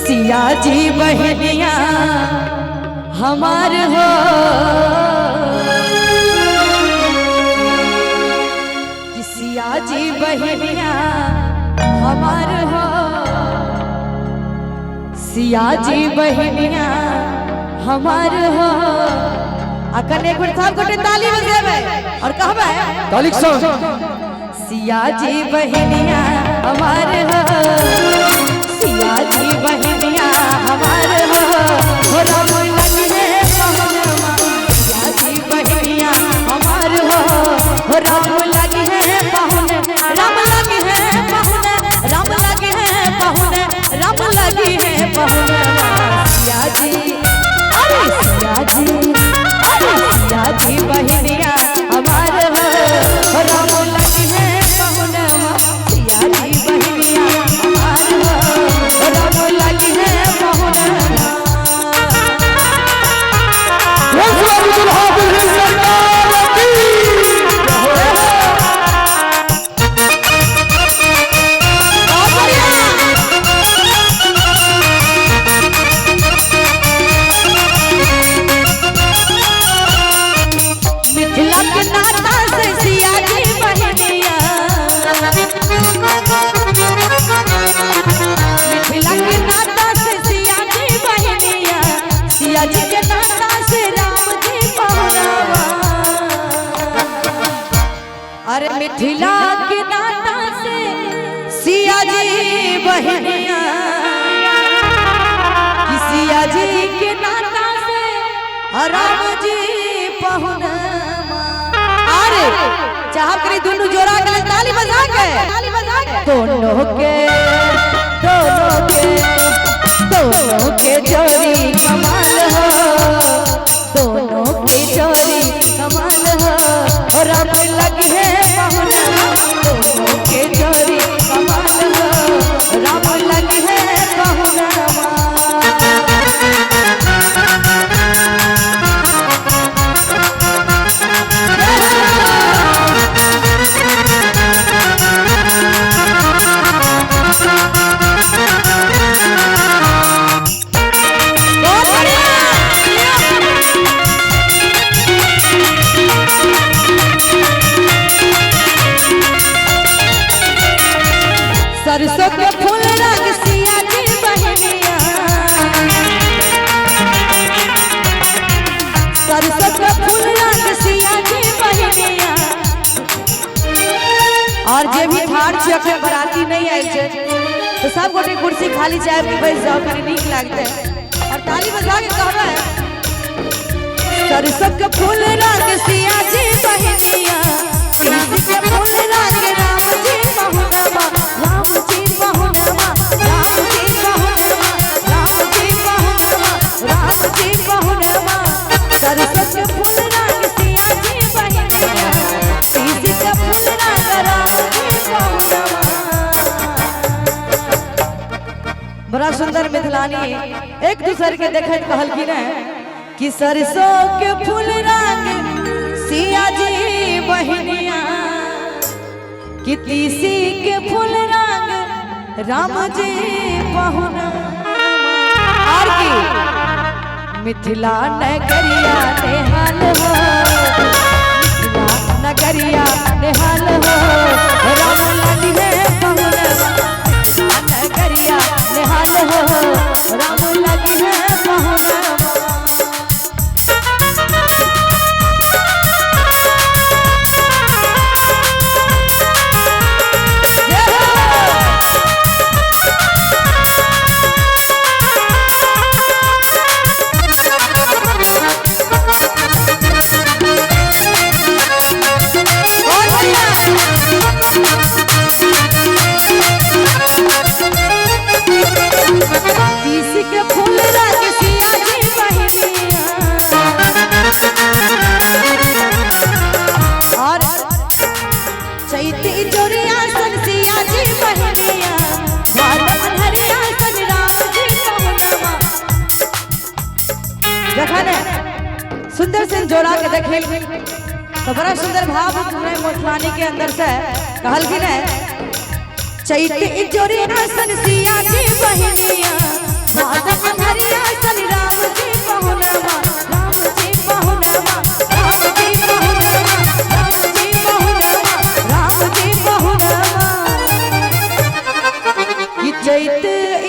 सिया जी बहनिया हमार हो, सिया जी बहनिया हमार हो, सिया जी बहनिया हमार हो। अकन एक मिनट साहब गोटे ताली बजेबे और कहबे तालिक संग सिया जी बहनिया हमार हो, सिया जी बहनिया हमार हो, हो राम लगे पहुनमा। सिया जी बहनिया हमार हो, हो राम लगे पहुन, राम लगे पहुन, राम लगे पहुन, राम लगे पहुन। सिया जी अरे सिया जी, अरे सिया जी बहनिया हमार हो, हो राम लगे पहुनमा। सिया जी बहनिया हमार हो, हो राम लगे पहुनमा। मिथिला के नाता से सिया जी बहनिया, मिथिला के नाता से सिया जी बहनिया, सिया जी के नाता से राम जी पहुनावा। अरे मिथिला के नाता से सिया जी बहनिया, कि सिया जी के नाता से राम जी पहुनावा। अरे चाह करी दोनों जोड़ा के ताली बजा के, दोनों के जोड़ी कमाल हो, दोनों के जोड़ी कमाल हो, और राम लगे पहुना। दोनों के जोड़ी कमाल हो, राम लगे पहुना। सरसों के फूल रंग सिया जी बहनिया, सरसों के फूल रंग सिया जी बहनिया। और जे भी ठाड़ छे अखन बराती नहीं आइल छे तो सब गोटे कुर्सी खाली चाहे कि बैठ जाओ, कनी नीक लागते और ताली बजा के कहबे सरसों के फूल रंग सिया जी बहनिया, तुलसी के फूल रंग राम जी पहुनमा। राम जी पहुनमा, राम जी पहुनमा, राम जी पहुनमा, राम जी पहुनमा। सरसों के फूल रंग सिया जी बहनिया, तुलसी के फूल रंग राम जी पहुनमा। बड़ा सुंदर मिथिलानी एक दूसरे के देखत कहल की ना कि सरसों के फूल रंग सिया जी बहनिया, कि तीसी के फूल रंग राम जी पहुना। और की मिथिला नगरिया नेहाल हो, मिथिला नगरिया नेहाल हो, राम लगे पहुना। मिथिला नगरिया नेहाल हो, राम लगे पहुना। तीसी के फूल रंग सिया जी बहनिया, और चैती जोड़िया सन सिया जी बहनिया, हरिया सन राम जी पहुनमा। देखा सुंदर से जोड़ा के देखे तो बड़ा सुंदर भाव मोथलानी के अंदर से कहल की चैती जोड़ी सन सिया जी बहनिया,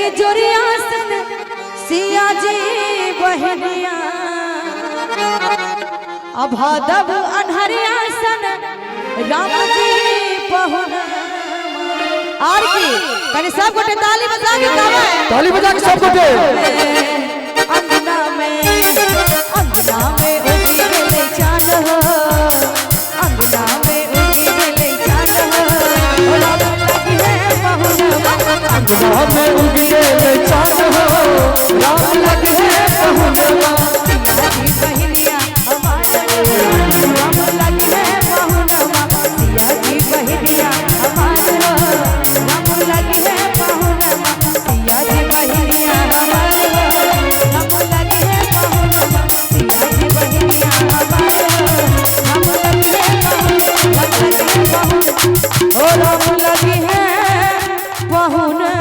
लगी जोरिया सन सिया जी बहनिया अभादब अनहरिया सन राम जी पहुना और की कने सब गोटे ताली बजा के गावे ताली बजा के सब गोटे अंगना में उगी गेले चांद हो अंगना में उगी गेले चांद हो राम लगी है पहुना अंगना में उग गेले चांद हो राम लगी है पहुनवा सिया जी बहनिया हमार राम लगी है पहुनवा सिया जी बहनिया हमार राम लगी है पहुनवा सिया जी बहनिया हमार राम लगी है पहुनवा सिया जी बहनिया हमार राम लगी है पहुनवा ओ राम लगी है पहुनवा